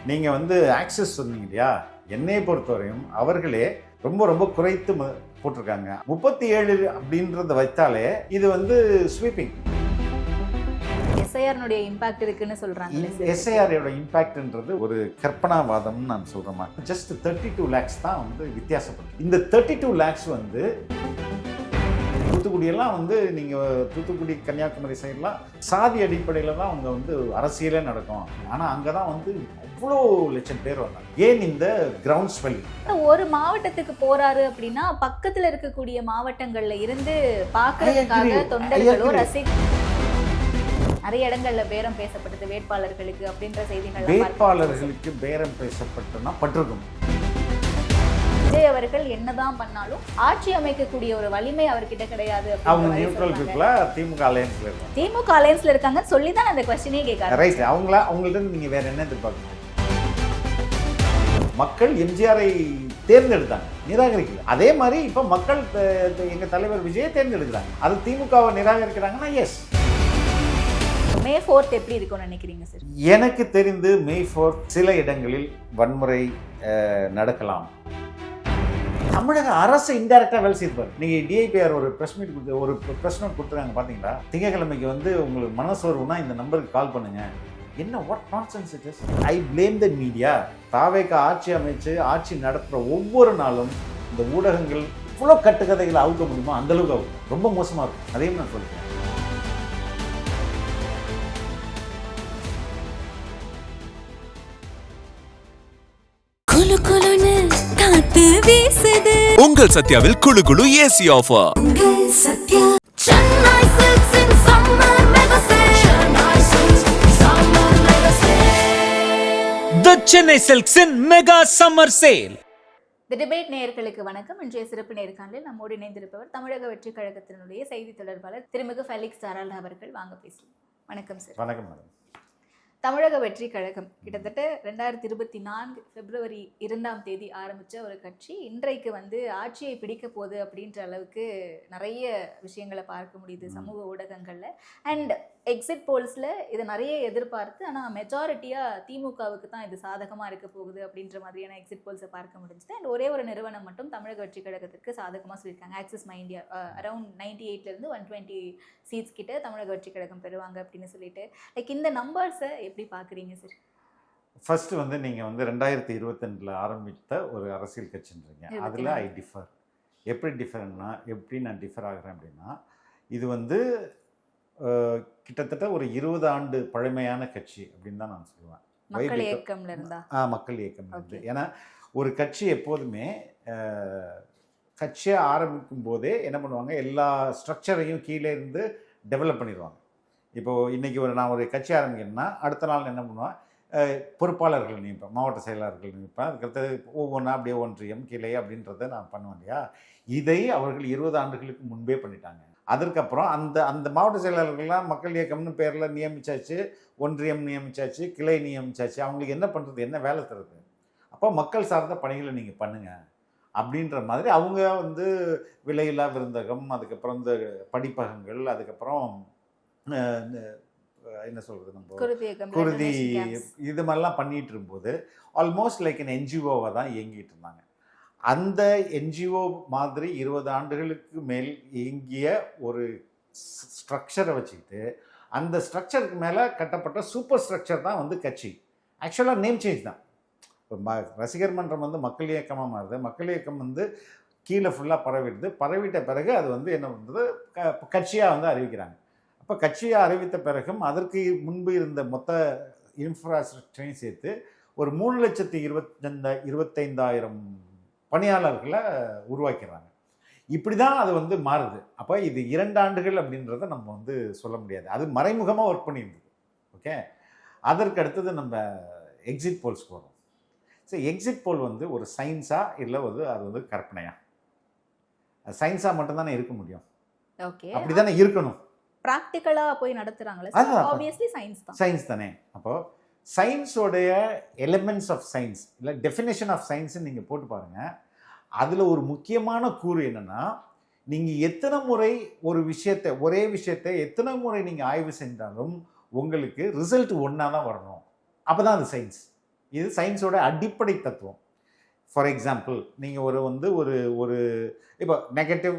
நீங்கள் வந்து ஆக்சஸ் சொன்னீங்க இல்லையா, என்னையை பொறுத்தவரையும் அவர்களே ரொம்ப ரொம்ப குறைத்து போட்டிருக்காங்க. 37 அப்படின்றத வைத்தாலே இது வந்து ஸ்வீப்பிங். எஸ்ஐஆர் இம்பாக்ட் இருக்குன்னு சொல்றாங்க. எஸ்ஐஆரோட இம்பாக்ட்ன்றது ஒரு கற்பனாவாதம்னு நான் சொல்றேன். ஜஸ்ட் 32 lakhs தான் வந்து வித்தியாசப்படும். இந்த 32 lakhs வந்து தூத்துக்குடியெல்லாம் வந்து நீங்கள் தூத்துக்குடி கன்னியாகுமரி சைட்லாம் சாதி அடிப்படையில் தான் அவங்க வந்து அரசியலே நடக்கும். ஆனால் அங்கே தான் வந்து அவ்வளோ லட்சம் பேர் வந்தாங்க. ஏன் இந்த கிரவுண்ட் ஸ்வெல்லிங்? ஒரு மாவட்டத்துக்கு போறாரு அப்படின்னா பக்கத்தில் இருக்கக்கூடிய மாவட்டங்கள்ல இருந்து பார்க்கறதுக்காக தொண்டர்களோ நிறைய இடங்கள்ல பேரம் பேசப்பட்டது வேட்பாளர்களுக்கு அப்படின்ற செய்திகள். வேட்பாளர்களுக்கு பேரம் பேசப்பட்டனா பட்டிருக்கும். விஜய் அவர்கள் என்னதான் பண்ணாலும் ஆட்சி அமைக்கக்கூடிய ஒரு வலிமை அவர்கிட்ட கிடையாது. அவங்க நியூட்ரல் பீப்புளா திமுக அலையன்ஸ்ல இருக்காங்க. திமுக அலையன்ஸ்ல இருக்காங்க சொல்லி தான் அந்த क्वेश्चனே கேட்கறாங்க. ரைட். அவங்கள்ட்ட நீங்க வேற என்ன எதிர்பார்க்கணும்? மக்கள் எம்ஜிஆரை தேர்ந்தெடுத்தாங்க, நிராகரிக்கல. அதே மாதிரி இப்ப மக்கள் எங்க தலைவர் விஜயை தேர்ந்தெடுக்கிறாங்க. அது திமுகவை நிராகரிக்கிறாங்கன்னா எஸ். மே 4th எப்படி இருக்கும்னு நினைக்கிறீங்க சார்? எனக்கு தெரிந்து மே 4th சில இடங்களில் வன்முறை நடக்கலாம். தமிழக அரசு இன்டைரக்டா வேலை செய்வார். நீங்க டிஐபிஆர் ஒரு பிரஸ் மீட் கொடுத்து ஒரு பிரஸ் நோட் கொடுத்துருக்காங்க பாத்தீங்களா? திங்கட்கிழமைக்கு வந்து உங்களுக்கு மனசோர்வுனா இந்த நம்பருக்கு கால் பண்ணுங்க. என்ன what nonsense it is? I blame the media. தாவேக ஆட்சி அமைச்சு ஆட்சி நடத்துற ஒவ்வொரு நாளும் இந்த ஊடகங்கள் இவ்வளோ கட்டுக்கதைகளை அவுக்க முடியுமோ அந்த அளவுக்கு அவுக்கும். ரொம்ப மோசமா இருக்கும். அதையும் நான் சொல்றேன். உங்கள் சத்யாவில் குளு குளு AC offer. The Chennai Silks in Mega Summer Sale. The debate நேயர்களுக்கு வணக்கம். இன்றைய சிறப்பு நேர்காணலில் நம்மோடு இணைந்திருப்பவர் தமிழக வெற்றி கழகத்தினுடைய செய்தி தொடர்பாளர் திருமிகு ஃபெலிக்ஸ் ஜெரால்ட் அவர்கள். வாங்க பேசலாம். வணக்கம் சார். வணக்கம் மேடம். தமிழக வெற்றி கழகம் கிட்டத்தட்ட 2024 பிப்ரவரி 2 ஆரம்பித்த ஒரு கட்சி இன்றைக்கு வந்து ஆட்சியை பிடிக்க போகுது அப்படின்ற அளவுக்கு நிறைய விஷயங்களை பார்க்க முடியுது சமூக ஊடகங்களில். அண்ட் எக்ஸிட் போல்ஸில் இதை நிறைய எதிர்பார்த்து ஆனால் மெஜாரிட்டியாக திமுகவுக்கு தான் இது சாதகமாக இருக்க போகுது அப்படின்ற மாதிரியான எக்ஸிட் போல்ஸை பார்க்க முடிஞ்சுது. அண்ட் ஒரே ஒரு நிறுவனம் மட்டும் தமிழக வெற்றி கழகத்திற்கு சாதகமாக சொல்லியிருக்காங்க. Axis my India around 98 120 seats கிட்ட தமிழக வெற்றி கழகம் பெறுவாங்க அப்படின்னு சொல்லிட்டு. லைக் இந்த நம்பர்ஸை எப்படி பார்க்குறீங்க சார்? ஃபர்ஸ்ட் வந்து நீங்கள் வந்து 2022 ஆரம்பித்த ஒரு அரசியல் கட்சின்றீங்க. அதில் ஐ டிஃபர். எப்படி நான் டிஃபர் ஆகிறேன் அப்படின்னா, இது வந்து கிட்டத்தட்ட ஒரு 20 ஆண்டு பழமையான கட்சி அப்படின்னு தான் நான் சொல்லுவேன். மக்கள் இயக்கம்ல இருந்தா மக்கள் இயக்கம் இருந்து. ஏன்னா ஒரு கட்சி எப்போதுமே கட்சியை ஆரம்பிக்கும் போதே என்ன பண்ணுவாங்க, எல்லா ஸ்ட்ரக்சரையும் கீழே இருந்து டெவலப் பண்ணிடுவாங்க. இப்போது இன்றைக்கி நான் ஒரு கட்சி ஆரம்பிக்கிறேன்னா அடுத்த நாள் என்ன பண்ணுவேன், பொறுப்பாளர்கள் நியமிப்பேன், மாவட்ட செயலாளர்கள் நியமிப்பேன். அதுக்கடுத்து ஒவ்வொன்றா அப்படியே ஒன்றியம் கிளை அப்படின்றத நான் பண்ணுவேன் இல்லையா. இதை அவர்கள் 20 ஆண்டுகளுக்கு முன்பே பண்ணிட்டாங்க. அதற்கப்புறம் அந்த மாவட்ட செயலாளர்கள்லாம் மக்கள் இயக்கம்னு பேரில் நியமித்தாச்சு, ஒன்றியம் நியமித்தாச்சு, கிளை நியமித்தாச்சு. அவங்களுக்கு என்ன பண்ணுறது, என்ன வேலை தருது? அப்போ மக்கள் சார்ந்த பணிகளை நீங்கள் பண்ணுங்கள் அப்படின்ற மாதிரி அவங்க வந்து விலையில்லா விருந்தகம், அதுக்கப்புறம் இந்த படிப்பகங்கள், அதுக்கப்புறம் என்ன சொல்கிறது, நம்ம குருதி இது மாதிரிலாம் பண்ணிகிட்டு இருக்கும்போது ஆல்மோஸ்ட் லைக் என் என்ஜிஓவை தான் இயங்கிட்டு இருந்தாங்க. அந்த என்ஜிஓ மாதிரி 20 ஆண்டுகளுக்கு மேல் இயங்கிய ஒரு ஸ்ட்ரக்சரை வச்சுக்கிட்டு அந்த ஸ்ட்ரக்சருக்கு மேலே கட்டப்பட்ட சூப்பர் ஸ்ட்ரக்சர் தான் வந்து கட்சி. ஆக்சுவலாக நேம் சேஞ்ச் தான். இப்போ ரசிகர் மன்றம் வந்து மக்கள் இயக்கமாக மாறுது. மக்கள் இயக்கம் வந்து கீழே ஃபுல்லாக பரவிட்ட பிறகு அது வந்து என்ன பண்ணுறது, கட்சியாக வந்து அறிவிக்கிறாங்க. அப்போ கட்சியாக அறிவித்த பிறகும் அதற்கு முன்பு இருந்த மொத்த இன்ஃப்ராஸ்ட்ரக்சரையும் சேர்த்து ஒரு 3,25,000 பணியாளர்களை உருவாக்கிறாங்க. இப்படி தான் அது வந்து மாறுது. அப்போ இது 2 ஆண்டுகள் அப்படின்றத நம்ம வந்து சொல்ல முடியாது. அது மறைமுகமாக ஒர்க் பண்ணியிருந்தது. ஓகே. அதற்கு அடுத்தது நம்ம எக்ஸிட் போல்ஸ்க்கு வரும். ஸோ எக்ஸிட் போல் வந்து ஒரு சயின்ஸாக இல்லை அது வந்து கற்பனையா? சயின்ஸாக மட்டும்தானே இருக்க முடியும். ஓகே. அப்படி தானே இருக்கணும். ப்ராக்டிக்கலாக போய் நடத்துகிறாங்களே, ஆப்வியஸ்லி சயின்ஸ் தானே. அப்போது சயின்ஸோடைய எலிமெண்ட்ஸ் ஆஃப் சயின்ஸ் இல்லை டெஃபினேஷன் ஆஃப் சயின்ஸ்ன்னு நீங்கள் போட்டு பாருங்கள். அதில் ஒரு முக்கியமான கூறு என்னென்னா, நீங்கள் எத்தனை முறை ஒரே விஷயத்தை எத்தனை முறை நீங்கள் ஆய்வு செஞ்சாலும் உங்களுக்கு ரிசல்ட் ஒன்றா தான் வரணும். அப்போ தான் அது சயின்ஸ். இது சயின்ஸோட அடிப்படை தத்துவம். ஃபார் எக்ஸாம்பிள் நீங்கள் ஒரு ஒரு இப்போ நெகட்டிவ்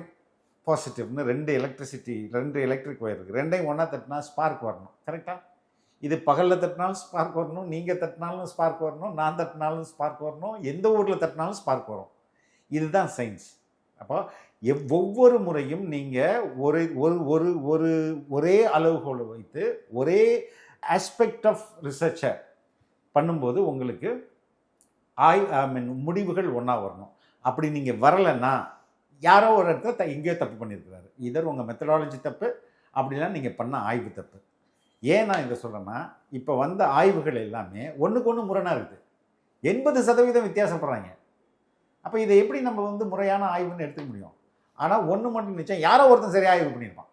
பாசிட்டிவ்னு ரெண்டு எலக்ட்ரிக் ஒயர் இருக்குது. ரெண்டையும் ஒன்றா தட்டினா ஸ்பார்க் வரணும். கரெக்டாக? இது பகலில் தட்டினாலும் ஸ்பார்க் வரணும், நீங்கள் தட்டினாலும் ஸ்பார்க் வரணும், நான் தட்டினாலும் ஸ்பார்க் வரணும், எந்த ஊரில் தட்டினாலும் ஸ்பார்க் வரும். இதுதான் சயின்ஸ். அப்போ ஒவ்வொரு முறையும் நீங்கள் ஒரே அளவுகோலை வைத்து ஒரே ஆஸ்பெக்ட் ஆஃப் ரிசர்ச்சை பண்ணும்போது உங்களுக்கு முடிவுகள் ஒன்றா வரணும். அப்படி நீங்கள் வரலைன்னா யாரோ ஒரு இடத்துல எங்கேயோ தப்பு பண்ணியிருக்கிறாரு. இதர் உங்கள் மெத்தடாலஜி தப்பு, அப்படின்னா நீங்கள் பண்ண ஆய்வு தப்பு. ஏன் நான் இதை சொல்கிறேன்னா, இப்போ வந்த ஆய்வுகள் எல்லாமே ஒன்றுக்கு ஒன்று முரணாக இருக்குது. 80% வித்தியாசப்படுறாங்க. அப்போ இதை எப்படி நம்ம முறையான ஆய்வுன்னு எடுத்துக்க முடியும்? ஆனால் ஒன்று மட்டும் நிச்சயம், யாரோ ஒருத்தர் சரியாக ஆய்வு பண்ணியிருப்பான்.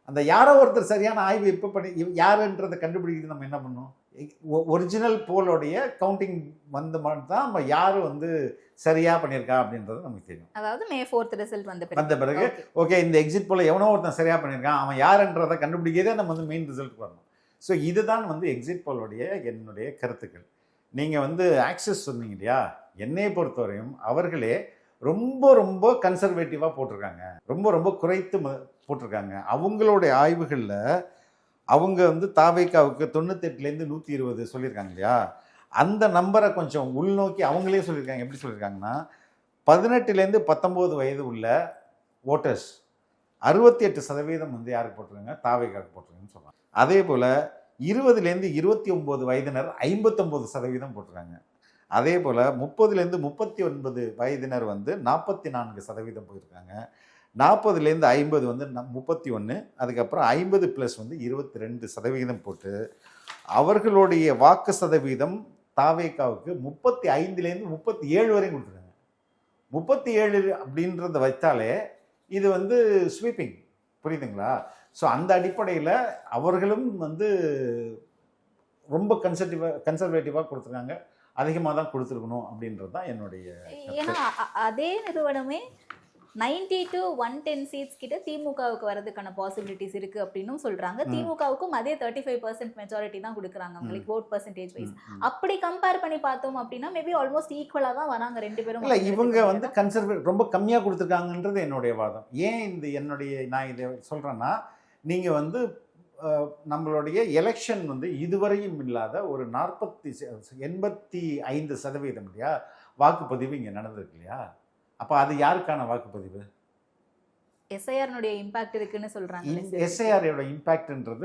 அந்த யாரோ ஒருத்தர் சரியான ஆய்வு இப்போ பண்ணி யாருன்றதை கண்டுபிடிக்கிறது நம்ம என்ன பண்ணணும்? ஒரிஜினல் போலோடைய கவுண்டிங் வந்த மாதிரி தான் நம்ம யார் சரியாக பண்ணியிருக்கா அப்படின்றது நமக்கு தெரியும். அதாவது May 4th ரிசல்ட் வந்த பிறகு ஓகே, இந்த எக்ஸிட் போல் எவனோ ஒருத்தன் சரியாக பண்ணியிருக்கான், அவன் யாருன்றதை கண்டுபிடிக்கிறதே நம்ம மெயின் ரிசல்ட்டுக்கு வரணும். ஸோ இதுதான் எக்ஸிட் போலோடைய என்னுடைய கருத்துக்கள். நீங்கள் ஆக்சஸ் சொன்னீங்க இல்லையா, என்னையை பொறுத்தவரையும் அவர்களே ரொம்ப ரொம்ப கன்சர்வேட்டிவாக போட்டிருக்காங்க, ரொம்ப ரொம்ப குறைத்து போட்டிருக்காங்க. அவங்களுடைய ஆய்வுகளில் அவங்க தாவேக்காவுக்கு 98லேருந்து 120 சொல்லியிருக்காங்க இல்லையா, அந்த நம்பரை கொஞ்சம் உள்நோக்கி அவங்களே சொல்லியிருக்காங்க. எப்படி சொல்லியிருக்காங்கன்னா, 18லேருந்து 19 வயது உள்ள ஓட்டர்ஸ் 68% யாருக்கு போட்டிருக்காங்க? தாவேக்காவுக்கு போட்டிருக்காங்கன்னு சொல்கிறாங்க. அதே போல் 20லேருந்து 29 வயதினர் 59% போட்டிருக்காங்க. அதே போல் 30லேருந்து 39 வயதினர் 44% போயிருக்காங்க. 40லேருந்து 50 31, அதுக்கப்புறம் 50+ 22% போட்டு அவர்களுடைய வாக்கு சதவீதம் தாவேக்காவுக்கு 35லேருந்து 37 வரையும் கொடுத்துருக்காங்க. 37 அப்படின்றத வைத்தாலே இது ஸ்வீப்பிங், புரியுதுங்களா? ஸோ அந்த அடிப்படையில் அவர்களும் ரொம்ப கன்சர்வேட்டிவாக கொடுத்துருக்காங்க. அதிகமாக தான் கொடுத்துருக்கணும் அப்படின்றது தான் என்னுடைய. ஏன்னா அதே நிறுவனமே 90 to 110 சீட்ஸ் கிட்ட திமுகவுக்கு வரதுக்கான பாசிபிலிட்டிஸ் இருக்கு அப்படின்னும் சொல்றாங்க. திமுகவுக்கும் அதே 35% மெஜாரிட்டி தான் கொடுக்குறாங்க அவங்களுக்கு vote percentage வைஸ். அப்படி கம்பேர் பண்ணி பார்த்தோம் அப்படின்னா மேபி ஆல்மோஸ்ட் ஈக்குவலா தான் வராங்க ரெண்டு பேரும். இல்லை, இவங்க கன்சர்வேட்டிவ் ரொம்ப கம்மியாக கொடுத்துருக்காங்கன்றது என்னுடைய வாதம். ஏன் நான் இதை சொல்கிறேன்னா, நீங்கள் நம்மளுடைய எலெக்ஷன் இதுவரையும் இல்லாத ஒரு 85% இல்லையா வாக்குப்பதிவு இங்கே நடந்திருக்கு இல்லையா. அப்போ அது யாருக்கான வாக்குப்பதிவு? எஸ்ஐஆர்னுடைய இம்பாக்ட் இருக்குன்னு சொல்றாங்க. எஸ்ஐஆரோட இம்பாக்ட்ன்றது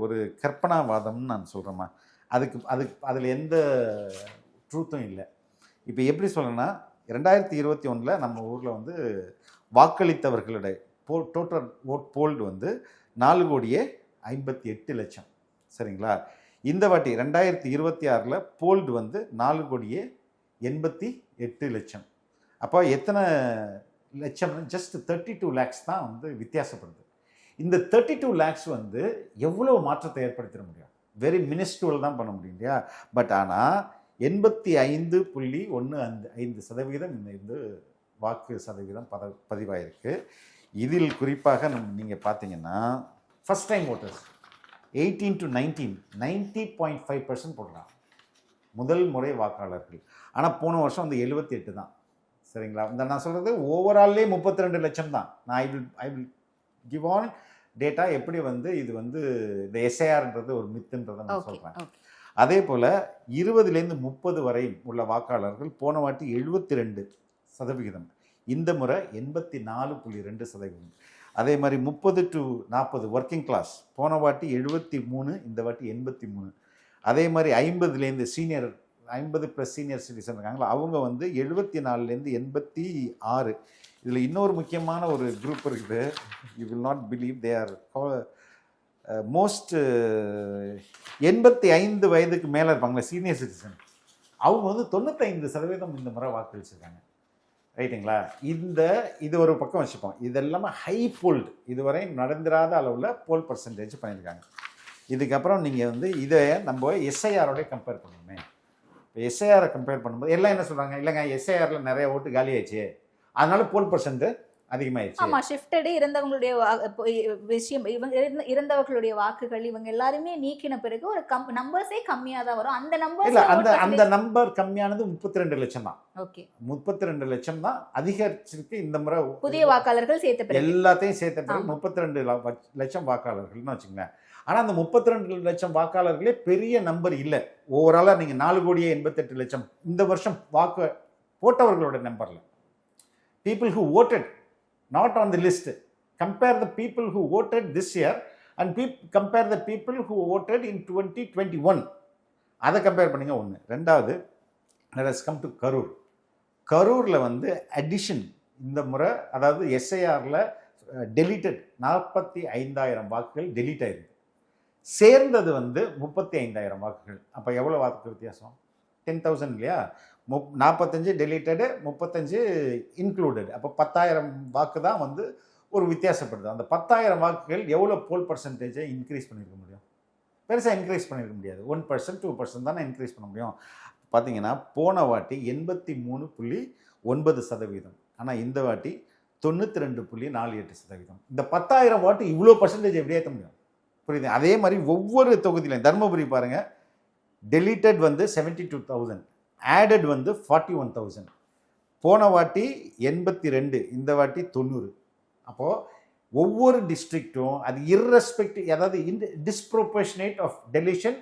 ஒரு கற்பனாவாதம்னு நான் சொல்கிறேம்மா. அதில் எந்த ட்ரூத்தும் இல்லை. இப்போ எப்படி சொல்லணும்னா, 2021 நம்ம ஊரில் வாக்களித்தவர்களுடைய டோட்டல் ஓட் போல்டு 4,58,00,000. சரிங்களா? இந்த வாட்டி 2026 போல்டு 4,88,00,000. அப்போ எத்தனை லட்சம்? ஜஸ்ட் 32 lakhs தான் வித்தியாசப்படுது. இந்த 32 lakhs எவ்வளோ மாற்றத்தை ஏற்படுத்திட முடியும்? வெரி மினிஸ்ட்ரல் தான் பண்ண முடியும் இல்லையா. பட் ஆனால் 85.15% இந்த வாக்கு சதவீதம் பதிவாயிருக்கு. இதில் குறிப்பாக நீங்கள் பார்த்தீங்கன்னா, ஃபஸ்ட் டைம் ஓட்டர்ஸ் 18 to 19 90.5% போடுறாங்க, முதல் முறை வாக்காளர்கள். ஆனால் போன வருஷம் 78 தான். சரிங்களா? நான் சொல்கிறது ஓவரால்லே 32 லட்சம் தான். நான் I will give on data. எப்படி இது இந்த எஸ்ஐஆர்ன்றது ஒரு மித்துன்றதை நான் சொல்கிறேன். அதே போல் 20லேருந்து 30 வரை உள்ள வாக்காளர்கள் போன வாட்டி 72%, இந்த முறை 84.2%. அதே மாதிரி 30 to 40 ஒர்க்கிங் கிளாஸ் போன வாட்டி 73, இந்த வாட்டி 83. அதே மாதிரி 50லேருந்து 50+ சீனியர் சிட்டிசன் இருக்காங்களா, அவங்க 74லேருந்து 86. இதில் இன்னொரு முக்கியமான ஒரு குரூப் இருக்குது. You will not believe, they are most 85 வயதுக்கு மேலே இருப்பாங்களே சீனியர் சிட்டிசன், அவங்க 95% இந்த முறை வாக்களிச்சிருக்காங்க. ரைட்டுங்களா? இது ஒரு பக்கம் வச்சுப்போம். இதெல்லாமே ஹை போல்டு, இதுவரை நடந்திராத அளவில் போல் பர்சன்டேஜ் பண்ணியிருக்காங்க. இதுக்கப்புறம் நீங்கள் இதை நம்ம எஸ்ஐஆரோட கம்பேர் பண்ணணுமே. இப்போ எஸ்ஐஆரை கம்பேர் பண்ணும்போது எல்லாம் என்ன சொல்கிறாங்க, இல்லைங்க எஸ்ஐஆரில் நிறைய ஓட்டு காலியாச்சு, அதனால போல் பர்சன்ட் அதிகமாயிடுச்சு. ஆமா, ஷிஃப்டடு இறந்தவங்களுடைய விஷயம், இவங்க இறந்தவர்களுடைய வாக்குகள் இவங்க எல்லாருமே நீக்கின பிறகு ஒரு நம்பர்ஸே கம்மியா தான் வரும். அந்த இல்ல நம்பர்ஸ் அந்த நம்பர் கம்மியானது 32 லட்சம் தான். ஓகே, 32 லட்சம் தான் அதிகரிச்சிருக்கு இந்த முறை. புதிய வாக்காளர்கள் சேர்த்த பிறகு எல்லாத்தையும் சேர்த்த பிறகு 32 லட்சம் வாக்காளர்கள்னு வச்சுக்கோங்க. ஆனா அந்த 32 லட்சம் வாக்காளர்களே பெரிய நம்பர் இல்லை. ஓவராலா நீங்க 4,88,00,000 இந்த வருஷம் வாக்கு போட்டவர்களோட நம்பர்ல, people who voted not on the list, compare the people who voted this year and compare the people who voted in 2021. அதை கம்பேர் பண்ணுங்க. ஒன்று. ரெண்டாவது, let us come to Karur. கரூரில் வந்து அடிஷன் இந்த முறை, அதாவது எஸ்ஐஆரில் டெலிட்டட் 45,000 வாக்குகள் டெலீட் ஆயிருக்கு. சேர்ந்தது வந்து 35,000 வாக்குகள். அப்போ எவ்வளோ வாக்கு வித்தியாசம்? 10,000 இல்லையா? 45 டெலிட்டடு, 35 இன்க்ளூடட். அப்போ 10,000 வாக்கு தான் வந்து ஒரு வித்தியாசப்படுது. அந்த 10,000 வாக்குகள் எவ்வளோ போல் பர்சன்டேஜை இன்க்ரீஸ் பண்ணியிருக்க முடியும்? பெருசாக இன்க்ரீஸ் பண்ணியிருக்க முடியாது. 1%, 2% தானே இன்க்ரீஸ் பண்ண முடியும். பார்த்தீங்கன்னா போன வாட்டி 83.9%, ஆனால் இந்த வாட்டி 92.48%. இந்த 10,000 வாட்டு இவ்வளோ பர்சன்டேஜ் எப்படி ஏற்ற முடியும்? புரியுது? அதே மாதிரி ஒவ்வொரு தொகுதியிலையும் தருமபுரி பாருங்கள், டெலிட்டட் வந்து 72,000, ஆடட் வந்து 41,000. போன வாட்டி 82, இந்த வாட்டி 90. அப்போது ஒவ்வொரு டிஸ்ட்ரிக்ட்டும் அது இர்ரெஸ்பெக்டிவ், அதாவது disproportionate of deletion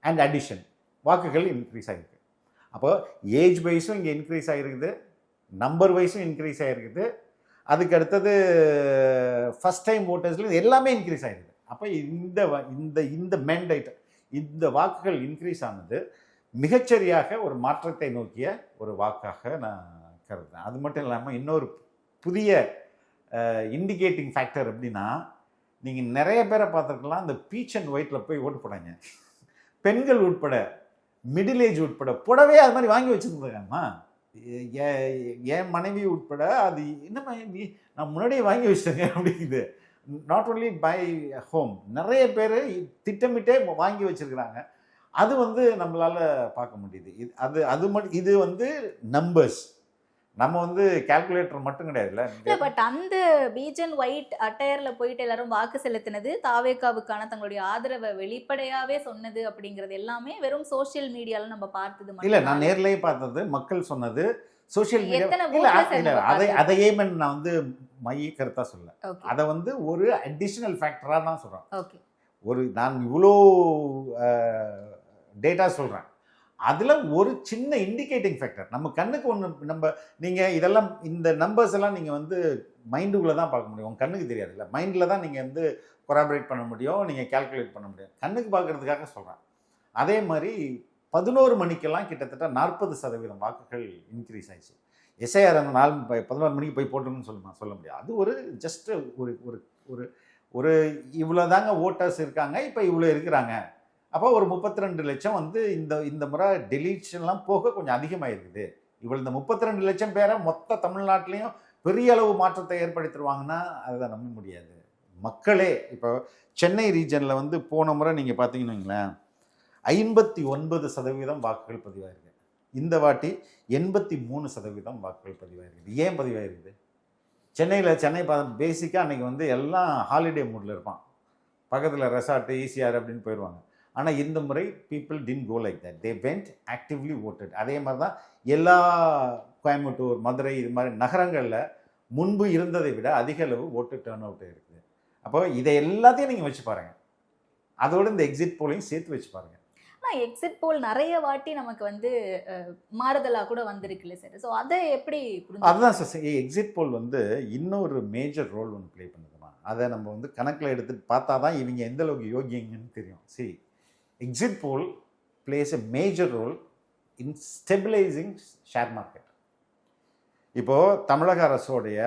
and addition வாக்குகள் இன்க்ரீஸ் ஆகிருக்கு. அப்போது ஏஜ் வைஸும் இங்கே இன்க்ரீஸ் ஆகிருக்குது, நம்பர் வைஸும் இன்க்ரீஸ் ஆகிருக்குது. அதுக்கு அடுத்தது ஃபஸ்ட் டைம் ஓட்டர்ஸ்ல எல்லாமே இன்க்ரீஸ் ஆகிருக்குது. அப்போ இந்த மேண்டேட், இந்த வாக்குகள் இன்க்ரீஸ் ஆனது மிகச்சரியாக ஒரு மாற்றத்தை நோக்கிய ஒரு வாக்காக நான் கருதுறேன். அது மட்டும் இல்லாமல் இன்னொரு புதிய இண்டிகேட்டிங் ஃபேக்டர் எப்படின்னா, நீங்கள் நிறைய பேரை பார்த்துருக்கலாம், இந்த பீச் அண்ட் ஒயிட்டில் போய் ஓட்டு போடாங்க. பெண்கள் உட்பட, மிடில் ஏஜ் உட்பட புடவே அது மாதிரி வாங்கி வச்சுருந்தாங்கம்மா. என் மனைவி உட்பட அது என்னம்மா நான் முன்னாடியே வாங்கி வச்சுட்டேங்க அப்படிங்குது. நாட் ஓன்லி பை ஹோம், நிறைய பேர் திட்டமிட்டே வாங்கி வச்சுருக்கிறாங்க. அது வந்து நம்மளால் பார்க்க முடியுது. அது மட்டும், இது வந்து நம்பர்ஸ். நம்ம வந்து கால்குலேட்டர் மட்டும் கிடையாதுல்ல. பட் அந்த பீச் அண்ட் ஒயிட் அட்டையர்ல போயிட்டு எல்லாரும் வாக்கு செலுத்தினது, தாவேகாவுக்கான தங்களுடைய ஆதரவை வெளிப்படையாவே சொன்னது அப்படிங்கிறது எல்லாமே வெறும் சோசியல் மீடியால நம்ம பார்த்தது இல்ல. நான் நேர்லயே பார்த்தது, மக்கள் சொன்னது, சோசியல் மீடியா. அதையே நான் வந்து மைய கருத்தா சொல்ல, அதை வந்து ஒரு அடிஷனல் ஃபேக்டரா தான் சொல்றேன். ஒரு நான் இவ்வளோ டேட்டா சொல்றேன், அதில் ஒரு சின்ன இண்டிகேட்டிங் ஃபேக்டர் நம்ம கண்ணுக்கு ஒன்று. நீங்கள் இதெல்லாம், இந்த நம்பர்ஸ் எல்லாம் நீங்கள் வந்து மைண்டுக்குள்ளே தான் பார்க்க முடியும், உங்கள் கண்ணுக்கு தெரியாது இல்லை. மைண்டில் தான் நீங்கள் வந்து கொராபரேட் பண்ண முடியும், நீங்கள் கால்குலேட் பண்ண முடியும். கண்ணுக்கு பார்க்குறதுக்காக சொல்கிறேன். அதே மாதிரி 11 மணிக்கெல்லாம் கிட்டத்தட்ட 40% வாக்குகள் இன்க்ரீஸ் ஆயிடுச்சு. எஸ்ஐஆர் அந்த 11 மணிக்கு போய் போட்டுருன்னு சொல்ல முடியாது. அது ஒரு ஜஸ்ட்டு ஒரு ஒரு ஒரு இவ்வளோ தாங்க ஓட்டர்ஸ் இருக்காங்க, இப்போ இவ்வளோ இருக்கிறாங்க. அப்போ ஒரு 32 லட்சம் வந்து இந்த முறை டெலிஷன்லாம் போக கொஞ்சம் அதிகமாக இருக்குது. இவ்வளோ இந்த 32 லட்சம் பேரை மொத்த தமிழ்நாட்டிலையும் பெரிய அளவு மாற்றத்தை ஏற்படுத்திடுவாங்கன்னா அதை நம்ப முடியாது. மக்களே இப்போ சென்னை ரீஜனில் வந்து போன முறை நீங்கள் பார்த்தீங்கன்னு வைங்களேன், 59% வாக்குகள் பதிவாயிருக்கு. இந்த வாட்டி 83% வாக்குகள் பதிவாயிருக்குது. ஏன் பதிவாயிருக்குது? சென்னை பேசிக்காக அன்றைக்கி வந்து எல்லாம் ஹாலிடே மூடில் இருப்பான், பக்கத்தில் ரெசார்ட்டு, ஈசிஆர் அப்படின்னு போயிடுவாங்க. ஆனால் இந்த முறை people didn't go like that, they went actively voted. அதே மாதிரி தான் எல்லா கோயம்புத்தூர், மதுரை இது மாதிரி நகரங்களில் முன்பு இருந்ததை விட அதிக அளவு ஓட்டு டர்ன் அவுட் இருக்குது. அப்போ இதை எல்லாத்தையும் நீங்கள் வச்சு பாருங்கள், அதோடு இந்த எக்ஸிட் போலையும் சேர்த்து வச்சு பாருங்கள். ஆனால் எக்ஸிட் போல் நிறைய வாட்டி நமக்கு வந்து மாறுதலாக கூட வந்திருக்குல்ல சார். ஸோ அதை எப்படி புரிஞ்சு? அதுதான் சார், எக்ஸிட் போல் வந்து இன்னொரு மேஜர் ரோல் ஒன்று ப்ளே பண்ணுதுமா. அதை நம்ம வந்து கணக்கில் எடுத்துகிட்டு பார்த்தா தான் இவங்க எந்த அளவுக்கு யோகியங்கன்னு தெரியும். சரி, exit poll plays a major role in stabilizing share market. இப்போது தமிழக அரசோடைய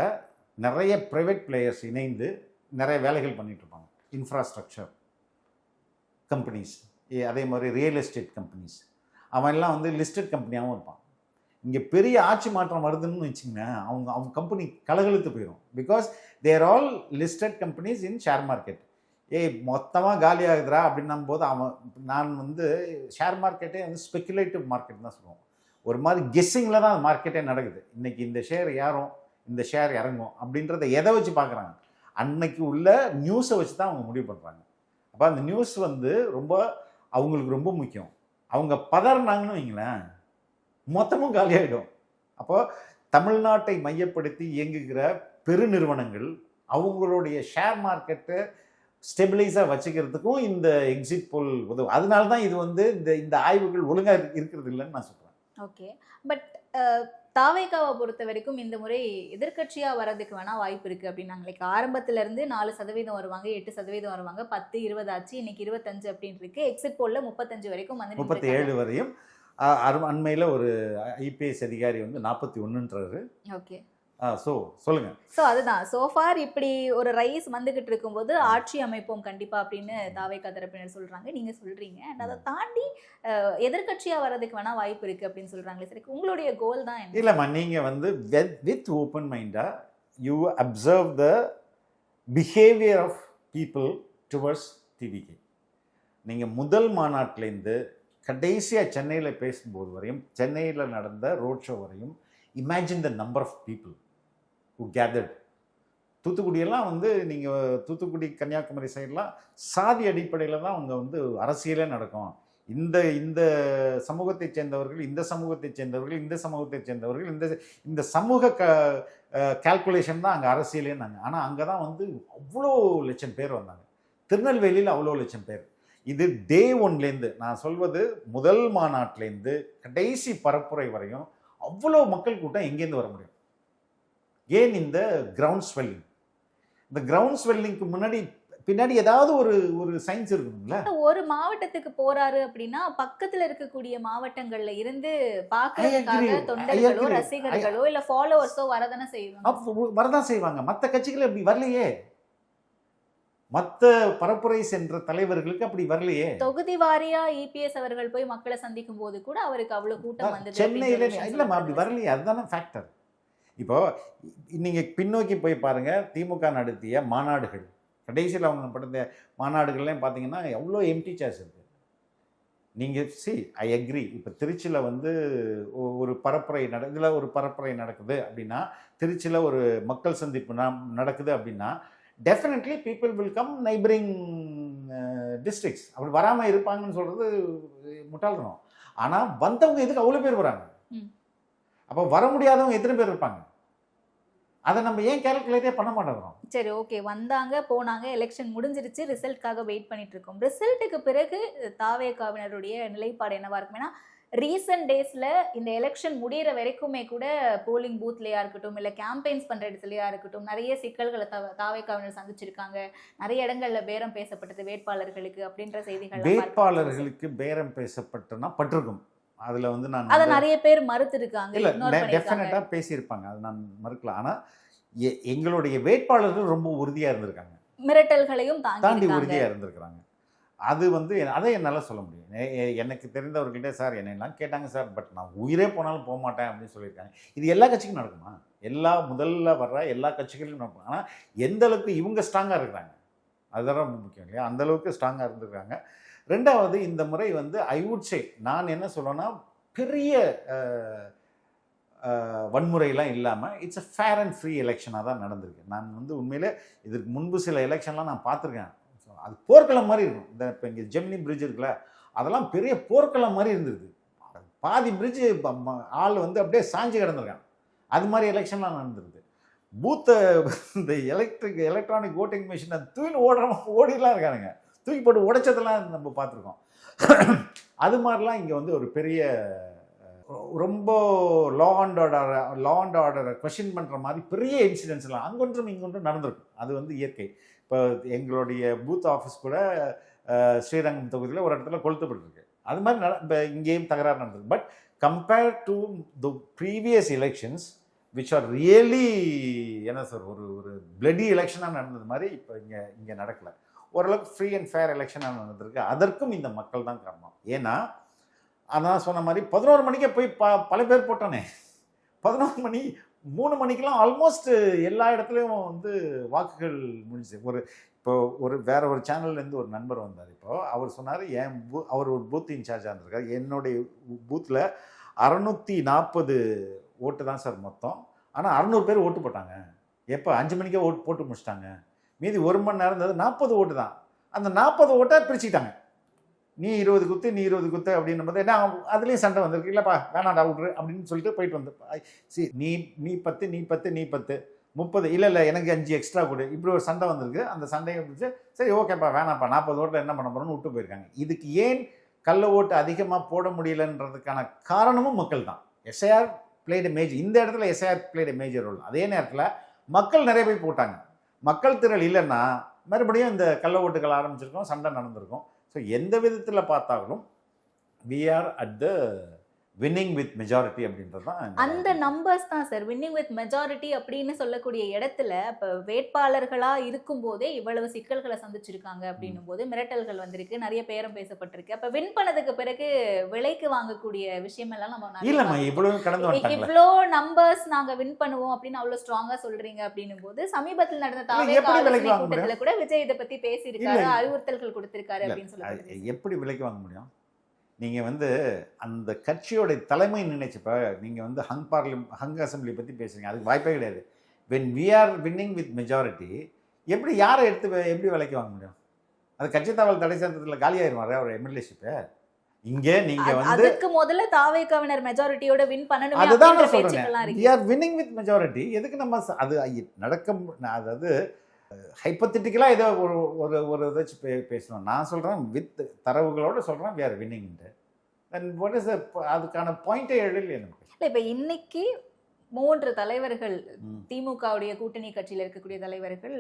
நிறைய ப்ரைவேட் பிளேயர்ஸ் இணைந்து நிறைய வேலைகள் பண்ணிட்டு இருப்பாங்க. இன்ஃப்ராஸ்ட்ரக்சர் கம்பெனிஸ், அதே மாதிரி ரியல் எஸ்டேட் கம்பெனிஸ், அவன்லாம் வந்து லிஸ்டட் கம்பெனியாகவும் இருப்பான். இங்கே பெரிய ஆட்சி மாற்றம் வருதுன்னு வச்சுங்க, அவங்க கம்பெனி கலகலத்து போயிடும். Because they're all listed companies in share market. மொத்தமாக காலி ஆகுதுரா அப்படின்னும் போது நான் வந்து ஷேர் மார்க்கெட்டே வந்து ஸ்பெக்குலேட்டிவ் மார்க்கெட் தான் சொல்லுவோம். ஒரு மாதிரி கெஸ்ஸிங்கில் தான் மார்க்கெட்டே நடக்குது. இன்றைக்கி இந்த ஷேர் யாரும் இந்த ஷேர் இறங்கும் அப்படின்றத எதை வச்சு பார்க்குறாங்க? அன்னைக்கு உள்ள நியூஸை வச்சு தான் அவங்க முடிவு பண்ணுறாங்க. அப்போ அந்த நியூஸ் வந்து ரொம்ப அவங்களுக்கு ரொம்ப முக்கியம். அவங்க பதறினாங்கன்னு வைங்களேன், மொத்தமும் காலியாகிடும். அப்போ தமிழ்நாட்டை மையப்படுத்தி இயங்குகிற பெருநிறுவனங்கள் அவங்களுடைய ஷேர் மார்க்கெட்டை ஸ்டெபிளைஸாக வச்சுக்கிறதுக்கும் இந்த எக்ஸிட் போல் உதவும். அதனால தான் இது வந்து இந்த ஆய்வுகள் ஒழுங்காக இருக்கிறது இல்லைன்னு நான் சொல்கிறேன். ஓகே, பட் தாவேகாவை பொறுத்த வரைக்கும் இந்த முறை எதிர்க்கட்சியாக வர்றதுக்கு வேணால் வாய்ப்பு இருக்குது அப்படின்னாங்க. லைக் ஆரம்பத்திலேருந்து 4% வருவாங்க, 8% வருவாங்க, 10, 20 ஆச்சு, இன்னைக்கு 25 அப்படின்னு இருக்கு. எக்ஸிட் போலில் 35 வரைக்கும் வந்து 37 வரையும். அண்மையில் ஒரு ஐபிஎஸ் அதிகாரி வந்து 41ன்றாரு. ஓகே, சொல்லுங்க. அதுதான் சோஃபார் இப்படி ஒரு ரைஸ் வந்துகிட்டு இருக்கும்போது ஆட்சி அமைப்போம் கண்டிப்பா அப்படின்னு தாவேகா தரப்பினர் சொல்றாங்க, நீங்க சொல்றீங்க. அண்ட் அதை தாண்டி எதிர்கட்சியா வர்றதுக்கு வேணா வாய்ப்பு இருக்கு அப்படின்னு சொல்றாங்களே. சரி, உங்களுடைய கோல் தான் என்ன? இல்லம்மா, நீங்க வந்து வித் ஓப்பன் மைண்டா you observe the behaviour of people towards TVK. நீங்க முதல் மாநாட்டிலேருந்து கடைசியாக சென்னையில் பேசும்போது வரையும், சென்னையில் நடந்த ரோட் ஷோ வரையும், imagine the number of people who gathered. தூத்துக்குடியெல்லாம் வந்து நீங்கள் தூத்துக்குடி கன்னியாகுமரி சைடெலாம் சாதி அடிப்படையில் தான் அவங்க வந்து அரசியலே நடக்கும். இந்த சமூகத்தை சேர்ந்தவர்கள், இந்த சமூகத்தை சேர்ந்தவர்கள், இந்த சமூகத்தை சேர்ந்தவர்கள், இந்த சமூக கால்குலேஷன் தான் அங்கே அரசியலேன்னாங்க. ஆனால் அங்கே தான் வந்து அவ்வளோ லட்சம் பேர் வந்தாங்க. திருநெல்வேலியில் அவ்வளோ லட்சம் பேர். இது டே ஒன்லேருந்து, நான் சொல்வது முதல் மாநாட்டிலேருந்து கடைசி பரப்புரை வரையும் அவ்வளோ மக்கள் கூட்டம் எங்கேருந்து வர முடியும்? ஏன் இந்த கிரவுண்ட் ஸ்வெல்லிங்? இந்த கிரவுண்ட் ஸ்வெல்லிங்க்கு பின்னாடி ஏதாவது ஒரு சயின்ஸ் இருக்குங்களா? ஒரு மாவட்டத்துக்கு போறாரு அப்படின்னா பக்கத்துல இருக்கக்கூடிய மாவட்டங்கள்ல இருந்து பார்க்கறதுக்காக தொண்டர்களோ ரசிகர்களோ இல்ல ஃபாலோவர்ஸோ வரதானே செய்வாங்க. மற்ற கட்சிகள் அப்படி வரலையே. மற்ற பரப்புரை சென்ற தலைவர்களுக்கு அப்படி வரலையே. தொகுதி வாரியா இபிஎஸ் அவர்கள் போய் மக்களை சந்திக்கும் போது கூட அவருக்கு அவ்வளவு கூட்டம் வந்து சென்னையில இல்லம்மா, அப்படி வரலையே. அதுதானே ஃபேக்டர். இப்போ நீங்க பின்னோக்கி போய் பாருங்க, திமுக நடத்திய மாநாடுகள், கடைசியில் அவங்க படுத்த மாநாடுகள்லாம் பார்த்தீங்கன்னா எவ்வளோ எம்டி சேர்ஸ் இருக்குது. நீங்கள் ஐ அக்ரி. இப்போ திருச்சியில் வந்து ஒரு பரப்புரை இதில் ஒரு பரப்புரை நடக்குது அப்படின்னா, திருச்சியில் ஒரு மக்கள் சந்திப்பு நடக்குது அப்படின்னா, definitely people will come neighbouring districts. அப்படி வராமல் இருப்பாங்கன்னு சொல்கிறது முட்டாள்தனம். ஆனால் வந்தவங்க எதுக்கு அவ்வளோ பேர் வராங்க? அப்போ வர முடியாதவங்க எத்தனை பேர் இருப்பாங்க? அதை நம்ம ஏன் கால்குலேட்டே பண்ண மாட்டேங்கிறோம்? சரி, ஓகே, வந்தாங்க போனாங்க, எலெக்ஷன் முடிஞ்சிருச்சு, ரிசல்ட்காக வெயிட் பண்ணிட்டு இருக்கோம். ரிசல்ட்டுக்கு பிறகு தாவேகாவினருடைய நிலைப்பாடு என்னவா இருக்கும்? ஏன்னா ரீசன்ட் டேஸ்ல இந்த எலெக்ஷன் முடிகிற வரைக்குமே கூட போலிங் பூத்லையா இருக்கட்டும், இல்லை கேம்பெயின்ஸ் பண்ற இடத்துலையா இருக்கட்டும், நிறைய சிக்கல்களை தாவேகாவினர் சந்திச்சிருக்காங்க. நிறைய இடங்கள்ல பேரம் பேசப்பட்டது வேட்பாளர்களுக்கு அப்படின்ற செய்திகள். வேட்பாளர்களுக்கு பேரம் பேசப்பட்டனா பட்டிருக்கும். அதில் வந்து நான் அதை நிறைய பேர் மறுத்து இருக்காங்க. இல்லை, டெஃபினட்டாக பேசியிருப்பாங்க, அது நான் மறுக்கலாம். ஆனால் எங்களுடைய வேட்பாளர்கள் ரொம்ப உறுதியாக இருந்திருக்காங்க, மிரட்டல்களையும் தாண்டி உறுதியாக இருந்திருக்கிறாங்க. அது வந்து அதை என்னால் சொல்ல முடியும். எனக்கு தெரிந்தவர்கள்ட்ட சார் என்னெல்லாம் கேட்டாங்க சார், பட் நான் உயிரே போனாலும் போக மாட்டேன் அப்படின்னு சொல்லியிருக்காங்க. இது எல்லா கட்சிக்கும் நடக்குமா? முதல்ல வர்ற எல்லா கட்சிகளும் நடக்கும். ஆனால் எந்த அளவுக்கு இவங்க ஸ்ட்ராங்காக இருக்கிறாங்க அதுதான் ரொம்ப முக்கியம் இல்லையா? அந்தளவுக்கு ஸ்ட்ராங்காக இருந்திருக்காங்க. ரெண்டாவது, இந்த முறை வந்து ஐ வுட் சே, நான் என்ன சொல்லுவேன்னா, பெரிய வன்முறையெல்லாம் இல்லாமல் it's a fair and free எலெக்ஷனாக தான் நடந்திருக்கு. நான் வந்து உண்மையிலே இதற்கு முன்பு சில எலெக்ஷன்லாம் நான் பார்த்துருக்கேன். அது போர்க்களம் மாதிரி இருக்கும். இந்த இப்போ இங்கே ஜெமினி பிரிட்ஜ் இருக்குல்ல, அதெல்லாம் பெரிய போர்க்களம் மாதிரி இருந்திருக்கு. பாதி பிரிட்ஜு ஆள் வந்து அப்படியே சாஞ்சு கிடந்திருக்கான். அது மாதிரி எலெக்ஷன்லாம் நடந்திருக்கு. பூத்தை இந்த எலக்ட்ரானிக் ஓட்டிங் மிஷினை ஓடிலாம் இருக்கானுங்க, தூக்கி போட்டு உடைச்சதெல்லாம் நம்ம பார்த்துருக்கோம். அது மாதிரிலாம் இங்கே வந்து ஒரு பெரிய ரொம்ப லா அண்ட் ஆர்டரை கொஸ்டின் பண்ணுற மாதிரி பெரிய இன்சிடென்ட்ஸ்லாம் அங்கொன்றும் இங்கொன்றும் நடந்திருக்கும். அது வந்து இயற்கை. இப்போ எங்களுடைய பூத் ஆஃபீஸ் கூட ஸ்ரீரங்கம் தொகுதியில் ஒரு இடத்துல கொளுத்தப்பட்டிருக்கு. அது மாதிரி இப்போ இங்கேயும் தகராறு நடந்திருக்கு. But compare to the previous elections which are really என்ன சார், ஒரு பிளடி எலெக்ஷனாக நடந்தது மாதிரி இப்போ இங்கே நடக்கலை. ஓரளவுக்கு ஃப்ரீ அண்ட் ஃபேர் எலெக்ஷனாக நடந்திருக்கு. அதற்கும் இந்த மக்கள் தான் காரணம். ஏன்னா அதான் சொன்ன மாதிரி 11 மணிக்கே போய் பல பேர் போட்டானே. 11 மணி 3 மணிக்கெலாம் ஆல்மோஸ்ட் எல்லா இடத்துலையும் வந்து வாக்குகள் முடிஞ்சு. வேற ஒரு சேனல்லேருந்து ஒரு நண்பர் வந்தார். இப்போது அவர் சொன்னார், அவர் ஒரு பூத் இன்சார்ஜாக இருந்திருக்கார். என்னுடைய பூத்தில் 640 ஓட்டு தான் சார் மொத்தம். ஆனால் 600 பேர் ஓட்டு போட்டாங்க. எப்போ 5 மணிக்கே ஓட்டு போட்டு முடிச்சிட்டாங்க. மீதி 1 மணி நேரம் இருந்தது 40 ஓட்டு தான். அந்த 40 ஓட்டை பிரிச்சுக்கிட்டாங்க. நீ 20 குத்து நீ 20 குத்து அப்படின்னும் போது என்ன அதுலேயும் சண்டை வந்திருக்கு. இல்லைப்பா வேணாண்டா விட்ரு அப்படின்னு சொல்லிட்டு போயிட்டு வந்து நீ நீ 10 நீ 10 நீ 10 30 இல்லை எனக்கு 5 எக்ஸ்ட்ரா கொடு, இப்படி ஒரு சண்டை வந்திருக்கு. அந்த சண்டையை பிடிச்சி சரி ஓகேப்பா வேணாம்ப்பா 40 ஓட்டில் என்ன பண்ண போகிறோன்னு விட்டு போயிருக்காங்க. இதுக்கு ஏன் கள்ள ஓட்டு அதிகமாக போட முடியலன்றதுக்கான காரணமும் மக்கள் தான். எஸ்ஐஆர் பிளேட் மேஜர், இந்த இடத்துல எஸ்ஐஆர் பிளேட் மேஜர் ரோல். அதே நேரத்தில் மக்கள் நிறைய பேர் போட்டாங்க. மக்கள் திரள் இல்லைன்னா மறுபடியும் இந்த கள்ள ஓட்டுகள் ஆரம்பிச்சிருக்கோம், சண்டை நடந்திருக்கும். ஸோ எந்த விதத்தில் பார்த்தாலும் we are at the winning with majority அப்படின்றது தான் அந்த நம்பர்ஸ் தான் சார். வின்னிங் வித் மெஜாரிட்டி அப்படின்னு சொல்லக்கூடிய இடத்துல இப்போ வேட்பாளர்களாக இருக்கும்போதே இவ்வளவு சிக்கல்களை சந்திச்சிருக்காங்க அப்படின்னும் போது மிரட்டல்கள் வந்திருக்கு, நிறைய பேரும் பேசப்பட்டிருக்கு. அப்போ வின் பண்ணதுக்கு பிறகு விலைக்கு வாங்கக்கூடிய விஷயம் எல்லாம் நம்ம இல்லைம்மா இவ்வளவு கடந்து வந்துட்டாங்க. இவ்வளோ நம்பர்ஸ் நாங்கள் வின் பண்ணுவோம் அப்படின்னு அவ்வளோ ஸ்ட்ராங்காக சொல்றீங்க அப்படின்னும் போது சமீபத்தில் நடந்த கூட்டத்தில் கூட விஜய் இதை பற்றி பேசியிருக்காரு, அறிவுறுத்தல்கள் கொடுத்திருக்காரு அப்படின்னு சொல்லி எப்படி விலைக்கு வாங்க முடியும்? நீங்கள் அந்த கட்சியோட தலைமை நினைச்சப்ப நீங்கள் ஹங் அசம்பிளி பற்றி பேசுகிறீங்க, அதுக்கு வாய்ப்பே கிடையாது. When we are winning with majority எப்படி யாரை எடுத்து எப்படி விலைக்கு வாங்க முடியும்? அது கட்சி தாவல் தடை சட்டத்தில் காலியாயிருவாரு அவர் எம்எல்ஏஷிப்பை. இங்கே நீங்கள் அதுக்கு முதல்ல தாவேக்காவினர் மெஜாரிட்டியோட வின் பண்ணணும். அதுதான் நான் சொல்கிறேன், we are winning with majority. எதுக்கு நம்ம அது நடக்க, அதாவது ஹைப்போதெட்டிக்கலாக ஏதோ ஒரு ஒரு ஏதாச்சும் பேசணும். நான் சொல்கிறேன் வித் தரவுகளோடு சொல்கிறேன் வி ஆர் வின்னிங்ட்டு. அண்ட் வாட் இஸ் அதுக்கான பாயிண்டே எழுதல எனக்கு. இல்லை இப்போ இன்னைக்கு 3 தலைவர்கள் திமுகவுடைய கூட்டணி கட்சியில் இருக்கக்கூடிய தலைவர்கள்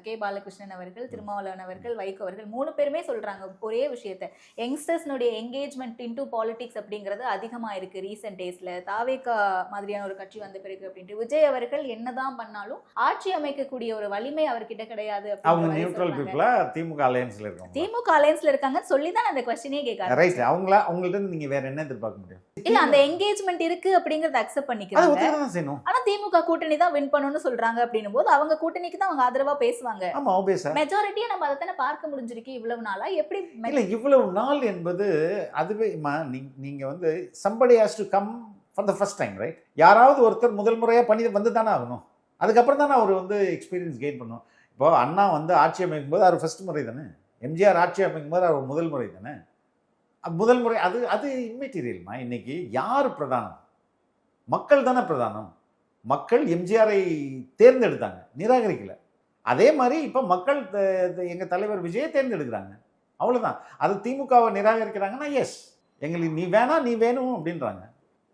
கே பாலகிருஷ்ணன் அவர்கள், திருமாவளவன் அவர்கள், வைகோ அவர்கள் 3 பேருமே சொல்றாங்க ஒரே விஷயத்த, யங்ஸ்டர்ஸ்னுடைய என்கேஜ்மெண்ட் இன்டு பாலிடிக்ஸ் அப்படிங்கிறது அதிகமாக இருக்கு ரீசெண்ட் டேஸ்ல, தாவேகா மாதிரியான ஒரு கட்சி வந்த பிறகு அப்படின்ட்டு. விஜய் அவர்கள் என்னதான் பண்ணாலும் ஆட்சி அமைக்கக்கூடிய ஒரு வலிமை அவர்கிட்ட கிடையாது. அவங்க நியூட்ரல் பீப்புளா திமுக அலையன்ஸ்ல இருக்காங்க, திமுக அலையன்ஸ்ல இருக்காங்கன்னு சொல்லி தான் அந்த கொஸ்டினே கேட்கறாங்க. ரைட், அவங்கள்ட்ட நீங்க வேற என்ன எதிர்பார்க்க முடியும்? இல்ல அந்த என்கேஜ்மெண்ட் இருக்கு அப்படிங்கறத அக்செப்ட் பண்ணிக்கிறாங்க. ஆனா திமுக கூட்டணி தான் வின் பண்ணணும்னு சொல்றாங்க அப்படின்னும் போது அவங்க கூட்டணிக்கு தான் அவங்க ஆதரவா பேசுவாங்க. ஆமா ஆப்வியஸா மெஜாரிட்டியா நம்ம அதை தானே பார்க்க முடிஞ்சிருக்கு இவ்வளவு நாளா. எப்படி இல்ல இவ்வளவு நாள் என்பது அதுவே நீங்க somebody has to come for the first time, right? யாராவது ஒருத்தர் முதல் முறையா பண்ணி வந்து தானே ஆகணும். அதுக்கப்புறம் தானே அவர் எக்ஸ்பீரியன்ஸ் கெயின் பண்ணணும். இப்போ அண்ணா ஆட்சி அமைக்கும் போது அவர் ஃபர்ஸ்ட் முறை தானே, எம்ஜிஆர் ஆட்சி அமைக்கும் போது அவர் முதல் முறை தானே. முதல் முறை அது இம்மெட்டீரியல்மா. இன்னைக்கு யார் பிரதானம்? மக்கள் தானே பிரதானம். மக்கள் எம்ஜிஆரை தேர்ந்தெடுத்தாங்க, நிராகரிக்கல. அதே மாதிரி இப்போ மக்கள் எங்கள் தலைவர் விஜயை தேர்ந்தெடுக்கிறாங்க, அவ்வளோதான். அது திமுகவை நிராகரிக்கிறாங்கன்னா எஸ் எங்களுக்கு நீ வேணாம் நீ வேணும் அப்படின்றாங்க.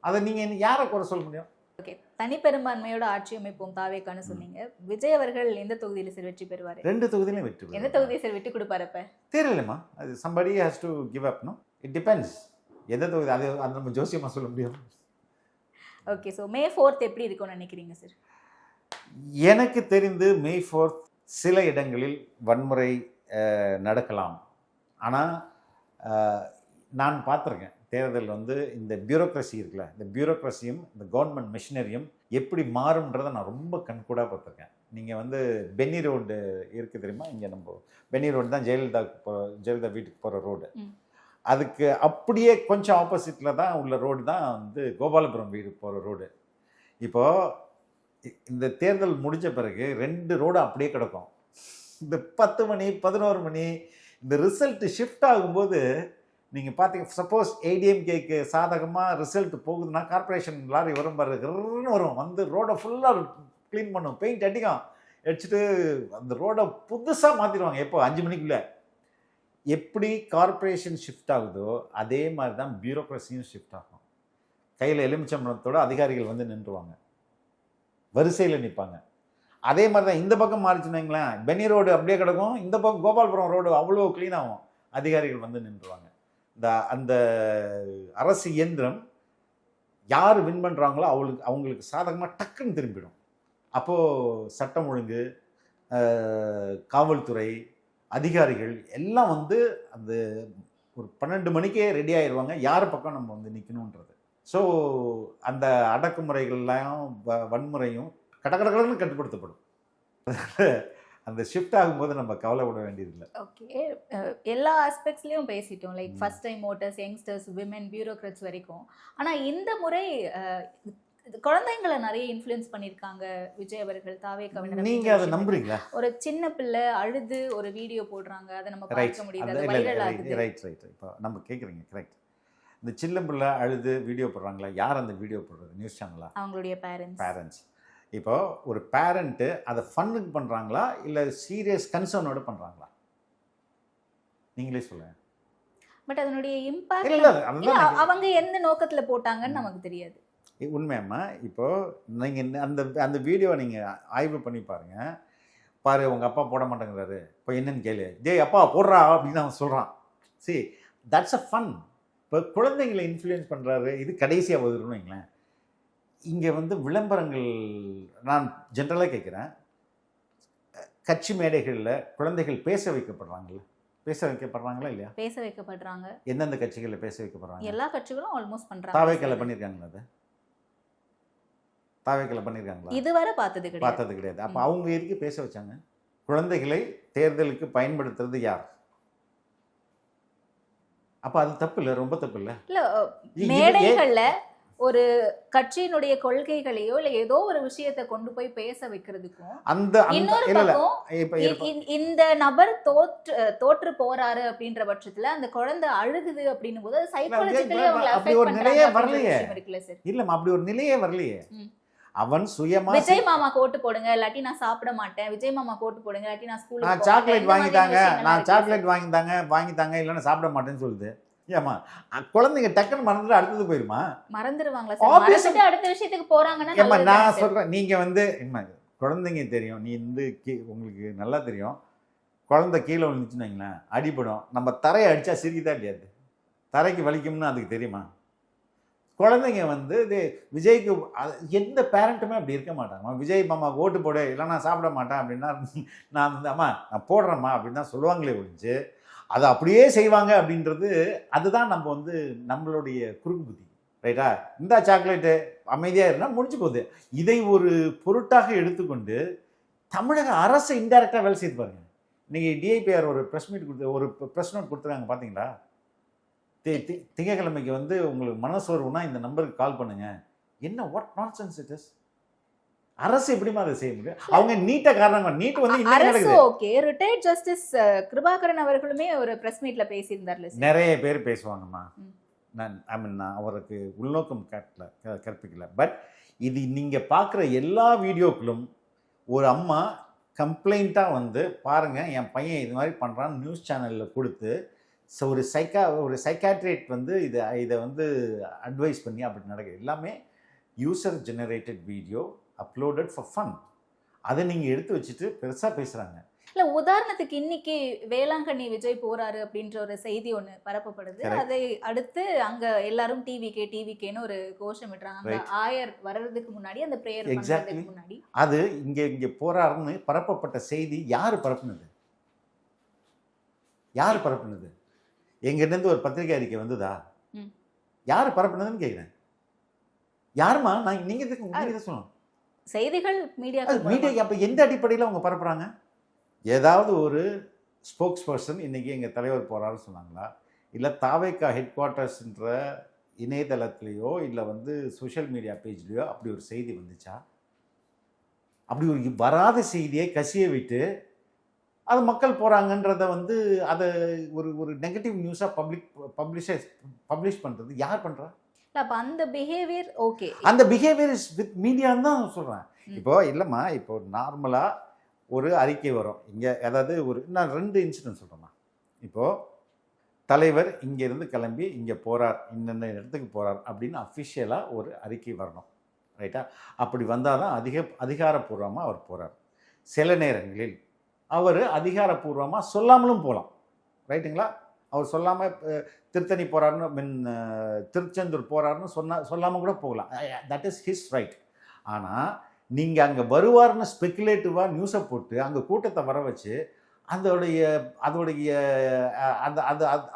அதை நீங்கள் யாரை குறை சொல்ல முடியும்? ஓகே, தனிப்பெரும்பான்மையோட ஆட்சி அமைப்போம் தாவேக்கான்னு சொன்னீங்க. விஜய் அவர்கள் எந்த தொகுதியில் சார் வெற்றி பெறுவார்? 2 தொகுதியிலும் வெற்றி. எந்த தொகுதியை சார் விட்டு கொடுப்பாரு? அப்போ தெரியலம்மா, அது somebody has to give up, no? It depends. எந்த தொகுதி அது நம்ம ஜோசியமாக சொல்ல முடியும். ஓகே, ஸோ May 4th எப்படி இருக்கும்னு நினைக்கிறீங்க சார்? எனக்கு தெரிந்து May 4th சில இடங்களில் வன்முறை நடக்கலாம். ஆனால் நான் பார்த்துருக்கேன் தேர்தல் இந்த பியூரோக்ரஸி இருக்குல்ல, இந்த பியூரோக்ரஸியும் இந்த கவர்மெண்ட் மிஷினரியும் எப்படி மாறும்ன்றதை நான் ரொம்ப கண்கூடாக பார்த்துருக்கேன். நீங்கள் பென்னி ரோடு இருக்குது தெரியுமா? இங்கே நம்ம பென்னி ரோடு தான் ஜெயலலிதா வீட்டுக்கு போகிற ரோடு. அதுக்கு அப்படியே கொஞ்சம் ஆப்போசிட்டில் தான் உள்ள ரோடு தான் கோபாலபுரம் வீடு போகிற ரோடு. இப்போது இந்த தேர்தல் முடிஞ்ச பிறகு 2 ரோடு அப்படியே கிடக்கும். இந்த 10 மணி 11 மணி இந்த ரிசல்ட் ஷிஃப்ட் ஆகும்போது நீங்கள் பார்த்தீங்க, சப்போஸ் ஏடிஎம்கேக்கு சாதகமாக ரிசல்ட் போகுதுன்னா கார்பரேஷன் லாரி வரும் வரும் ரோடை ஃபுல்லாக க்ளீன் பண்ணும், பெயிண்ட் அடிச்சுட்டு அந்த ரோடை புதுசாக மாற்றிடுவாங்க. எப்போ 5 மணிக்குள்ளே. எப்படி கார்பரேஷன் ஷிஃப்ட் ஆகுதோ அதே மாதிரி தான் பியூரோக்ரஸியும் ஷிஃப்ட் ஆகும். கையில் எலுமிச்சம்பழத்தோட அதிகாரிகள் நின்றுவாங்க, வரிசையில் நிற்பாங்க. அதே மாதிரி தான் இந்த பக்கம் மாறிச்சுனாங்களேன், பென்னி ரோடு அப்படியே கிடக்கும், இந்த பக்கம் கோபால்புரம் ரோடு அவ்வளோ க்ளீன் ஆகும், அதிகாரிகள் நின்றுவாங்க. அந்த அரசு இயந்திரம் யார் வின் பண்ணுறாங்களோ அவங்களுக்கு சாதகமாக டக்குன்னு திரும்பிடும். அப்போது சட்டம் ஒழுங்கு, காவல்துறை அதிகாரிகள் எல்லாம் அந்த ஒரு 12 மணிக்கே ரெடி ஆயிடுவாங்க, யார் பக்கம் நம்ம நிற்கணுன்றது. ஸோ அந்த அடக்குமுறைகள்லாம் வன்முறையும் கடற்கடன்னு கட்டுப்படுத்தப்படும். அந்த ஷிஃப்ட் ஆகும்போது நம்ம கவலைப்பட வேண்டியதில்லை. ஓகே, எல்லா ஆஸ்பெக்ட்ஸ்லையும் பேசிட்டோம், like first time voters, youngsters, women, bureaucrats வரைக்கும். ஆனால் இந்த முறை குழந்தைங்களை நிறைய இன்ஃப்ளூயன்ஸ் பண்ணியிருக்காங்க விஜய் அவர்கள் தாவேக்காவினர். நீங்க அதை நம்புறீங்களா? ஒரு சின்ன பிள்ளை அழுது ஒரு வீடியோ போடுறாங்க, அதை நம்ம ரைட் பார்க்க முடியுது, அது வைரல் ஆகுது. ரைட் இப்போ நம்ம கேட்குறீங்க கரெக்ட். இந்த சின்ன பிள்ளை அழுது வீடியோ போடுறாங்களா, யார் அந்த வீடியோ போடுறது? நியூஸ் சேனலா? அவங்களுடைய பேரண்ட்ஸ். இப்போ ஒரு பேரண்ட்டு அதை ஃபன்னுக்கு பண்ணுறாங்களா இல்லை சீரியஸ் கன்சர்னோட பண்ணுறாங்களா? நீங்களே சொல்லுங்கள். பட் அதனுடைய இம்பாக்ட் இல்லை அதுதான் அவங்க எந்த நோக்கத்துல போட்டாங்கன்னு நமக்கு தெரியாது. உண்மையம்மா. இப்போது நீங்கள் அந்த வீடியோவை நீங்கள் ஆய்வு பண்ணி பாரு உங்கள் அப்பா போட மாட்டேங்கிறாரு, இப்போ என்னன்னு கேளு, டேய் அப்பா போடுறா அப்படின்னு அவன் சொல்கிறான். சரி, தட்ஸ் அ ஃபன். இப்போ குழந்தைங்களை இன்ஃப்ளூயன்ஸ் பண்ணுறாரு, இது கடைசியாக வருதுன்னு வைங்களேன். இங்கே வந்து விளம்பரங்கள், நான் ஜென்ரலாக கேட்குறேன், கட்சி மேடைகளில் குழந்தைகள் பேச வைக்கப்படுறாங்களா இல்லையா? பேச வைக்கப்படுறாங்க. எந்தெந்த கட்சிகளில் பேச வைக்கப்படுறாங்க? எல்லா கட்சிகளும் ஆல்மோஸ்ட் பண்றாங்க. தாவேக்கால பண்ணியிருக்காங்களா? அது தாவேக்கால பண்ணியிருக்காங்களா? இதுவரை பார்த்தது கிடையாது. அப்போ அவங்க எதுக்கு பேச வச்சாங்க? குழந்தைகளை தேர்தலுக்கு பயன்படுத்துறது யார்? அப்போ அது தப்பு இல்லை, ரொம்ப தப்பு இல்லை. இல்ல மேடைகள்ல ஒரு கட்சியினுடைய கொள்கைகளையோ இல்ல ஏதோ ஒரு விஷயத்தை கொண்டு போய் பேச வைக்கிறதுக்கும் இன்னொரு பக்கம் இந்த நபர் தோற்று போறாரு அப்படின்ற பட்சத்துல அந்த குழந்தை அழுகுது அப்படின்னும் போது சைக்காலஜிக்கலி அவங்களை அப்படி ஒரு நிலையே வரலையே. இல்லம்மா, அப்படி ஒரு நிலையே வரலையே. அவன் சுயமா விஜய் மாமா கோட்டு போடுங்க இல்லாட்டி நான் சாப்பிட மாட்டேன், விஜய் மாமா கோட்டு போடுங்க இல்லாட்டி நான் ஸ்கூலுக்கு சாக்லேட் வாங்கித்தாங்க இல்லைன்னா சாப்பிட மாட்டேன்னு சொல்லுது. ஏமா குழந்தைங்க டக்குன்னு மறந்துட்டு அடுத்தது போயிருமா? மறந்துடுவாங்களா சார்? மறந்துட்டு அடுத்த விஷயத்துக்கு போறாங்கன்னா நான் சொல்றேன், நீங்க வந்து குழந்தைங்க தெரியும், நீ வந்து உங்களுக்கு நல்லா தெரியும், குழந்தை கீழே விழுந்துச்சுன்னு வைங்களேன் அடிபடும், நம்ம தரையை அடிச்சா சிரிக்குதா இல்லையாது? தரைக்கு வலிக்கும்னு அதுக்கு தெரியுமா? குழந்தைங்க வந்து இது விஜய்க்கு எந்த பேரண்ட்டுமே அப்படி இருக்க மாட்டாங்க. விஜய் மாமா ஓட்டு போடு இல்லை நான் சாப்பிட மாட்டேன் அப்படின்னா நான் வந்து அம்மா நான் போடுறேம்மா அப்படின்னு தான் சொல்லுவாங்களே ஒழிஞ்சு அதை அப்படியே செய்வாங்க அப்படின்றது அதுதான் நம்ம வந்து நம்மளுடைய குறுக்கு புத்தி. ரைட்டா? இந்த சாக்லேட்டு அமைதியாக இருந்தால் முடிஞ்சு போகுது. இதை ஒரு பொருட்டாக எடுத்துக்கொண்டு தமிழக அரசு இன்டைரக்டாக வேலை செய்து பாருங்க. இன்னைக்கு டிஐபிஆர் ஒரு ப்ரெஸ் நோட் கொடுத்துருக்காங்க பார்த்தீங்களா? திங்கக்கிழமைக்கு வந்து உங்களுக்கு மனசோர்வுனா இந்த நம்பருக்கு கால் பண்ணுங்க. என்ன வாட் நான்சென்ஸ் இட் இஸ்? அரசு எப்படிமா அதை செய்ய முடியும்? அவங்க நீட்ட காரணம் நீட் வந்து அரசு ஓகே. ரிட்டையர்ட் ஜஸ்டிஸ் கிருபாகரன் அவர்களுமே ஒரு பிரஸ் மீட்ல பேசியிருந்தார்ல. நிறைய பேர் பேசுவாங்கம்மா. நான் அவருக்கு உள்நோக்கம் கற்பிக்கல. பட் இது நீங்க பார்க்குற எல்லா வீடியோக்களும் ஒரு அம்மா கம்ப்ளைண்ட்டாக வந்து பாருங்க என் பையன் இது மாதிரி பண்ணுறான்னு நியூஸ் சேனலில் கொடுத்து ஒரு சைக்காட்ரிஸ்ட் வந்து இதை வந்து அட்வைஸ் பண்ணி அப்படி நடக்குது. எல்லாமே user generated video uploaded for fun. அதை நீங்கள் எடுத்து வச்சுட்டு பெருசாக பேசுகிறாங்க. இல்லை, உதாரணத்துக்கு இன்னைக்கு வேளாங்கண்ணி விஜய் போறாரு அப்படின்ற ஒரு செய்தி ஒன்று பரப்பப்படுது. அதை அடுத்து அங்கே எல்லாரும் டிவிகேன்னு ஒரு கோஷம் விடுறாங்க. ஆயர் வர்றதுக்கு முன்னாடி அந்த பிரேயர் பண்றதுக்கு முன்னாடி அது இங்கே போறாருன்னு பரப்பப்பட்ட செய்தி யார் பரப்புனது? எங்கிட்ட ஒரு பத்திரிகை அறிக்கை வந்ததா? யார் பரப்புனதுன்னு கேட்குறேன். யாருமா? நீங்க சொல்லணும். செய்திகள் மீடியா அப்போ எந்த அடிப்படையில் அவங்க பரப்புறாங்க? ஏதாவது ஒரு ஸ்போக்ஸ் பர்சன் இன்னைக்கு எங்கள் தலைவர் போகிறாருன்னு சொன்னாங்களா? இல்லை தாவேக்கா ஹெட் குவார்ட்டர்ஸ்ன்ற இணையதளத்துலேயோ இல்லை வந்து சோஷியல் மீடியா பேஜ்லேயோ அப்படி ஒரு செய்தி வந்துச்சா? அப்படி ஒரு வராத செய்தியை கசிய விட்டு அது மக்கள் போகிறாங்கன்றத வந்து அதை ஒரு நெகட்டிவ் நியூஸாக பப்ளிஷ் பண்ணுறது யார் பண்ணுறா? அப்போ அந்த பிஹேவியர் ஓகே, அந்த பிஹேவியர் இஸ் வித் மீடியான்னு தான் சொல்கிறேன். இப்போ இல்லைம்மா, இப்போ நார்மலாக ஒரு அறிக்கை வரும் இங்கே, அதாவது நான் 2 இன்சிடென்ட் சொல்கிறேம்மா. இப்போது தலைவர் இங்கேருந்து கிளம்பி இங்கே போகிறார், இன்னென்ன இடத்துக்கு போகிறார் அப்படின்னு அஃபிஷியலாக ஒரு அறிக்கை வரணும். ரைட்டா? அப்படி வந்தால் தான் அதிகாரப்பூர்வமாக அவர் போகிறார். சில நேரங்களில் அவர் அதிகாரப்பூர்வமாக சொல்லாமலும் போகலாம். ரைட்டுங்களா? அவர் சொல்லாமல் திருத்தணி போகிறாருன்னு திருச்செந்தூர் போகிறாருன்னு சொல்லாமல் கூட போகலாம். That is his right. ஆனால் நீங்கள் அங்கே வருவார்னு ஸ்பெக்குலேட்டிவாக நியூஸை போட்டு அங்கே கூட்டத்தை வர வச்சு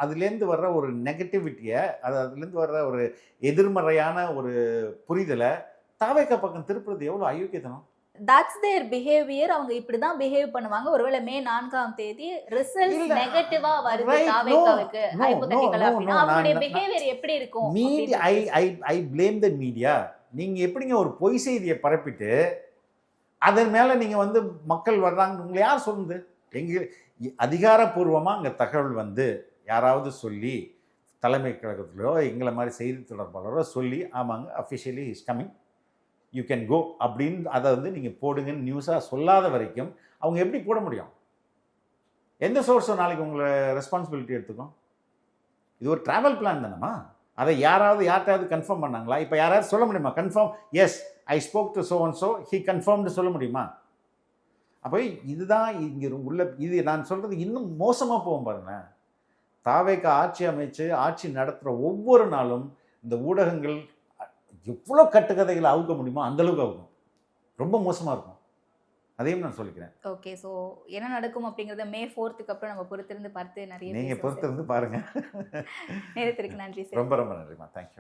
அதுலேருந்து வர்ற ஒரு நெகட்டிவிட்டியை, அதுலேருந்து வர்ற ஒரு எதிர்மறையான ஒரு புரிதலை தாவேக்கா பக்கம் திருப்புறது எவ்வளோ அயோக்கியத்தனம். That's their behaviour. அவங்க இப்படி தான் பிஹேவ் பண்ணுவாங்க. ஒருவேளை மே 4ஆம் தேதி ரிசல்ட் நெகட்டிவா வருது தாவேக்காவுக்கு ஹைபோதெட்டிக்கல் அப்படினா அவங்களுடைய பிஹேவியர் எப்படி இருக்கும்? I blame the media. நீங்கள் எப்படிங்க ஒரு பொய் செய்தியை பரப்பிட்டு அதன் மேலே நீங்கள் வந்து மக்கள் வர்றாங்க உங்களை யார் சொல்லுது? அதிகாரப்பூர்வமாக அங்கே தகவல் வந்து யாராவது சொல்லி தலைமை கழகத்திலோ எங்களை மாதிரி செய்தி தொடர்பாளரோ சொல்லி ஆமாங்க officially is coming you can go அப்படின்னு அதை வந்து நீங்கள் போடுங்கன்னு நியூஸாக சொல்லாத வரைக்கும் அவங்க எப்படி போட முடியும்? எந்த சோர்ஸோ நாளைக்கு உங்களை ரெஸ்பான்சிபிலிட்டி எடுத்துக்கும்? இது ஒரு ட்ராவல் பிளான் தானேம்மா. அதை யார்கிட்டையாவது கன்ஃபார்ம் பண்ணாங்களா? இப்போ யாராவது சொல்ல முடியுமா confirm as I spoke to so and so he கன்ஃபார்ம்னு சொல்ல முடியுமா? அப்போ இதுதான் இங்கே உள்ள இது நான் சொல்கிறது இன்னும் மோசமாக போகும் பாருங்களேன். தாவேக்கு ஆட்சி அமைச்சு ஆட்சி நடத்துகிற ஒவ்வொரு நாளும் இந்த ஊடகங்கள் எவ்வளோ கட்டுக்கதைகளை அவுக்க முடியுமோ அந்தளவுக்கு அவுக்கும். ரொம்ப மோசமாக இருக்கும். அதையும் நான் சொல்லிக்கிறேன். ஓகே, ஸோ என்ன நடக்கும் அப்படிங்கிறத May 4th அப்புறம் நம்ம பொறுத்திருந்து பார்த்து நிறைய நீங்கள் பொறுத்திருந்து பாருங்கள். நேரத்திற்கு நன்றி சார். ரொம்ப ரொம்ப நன்றிம்மா. தேங்க்யூ.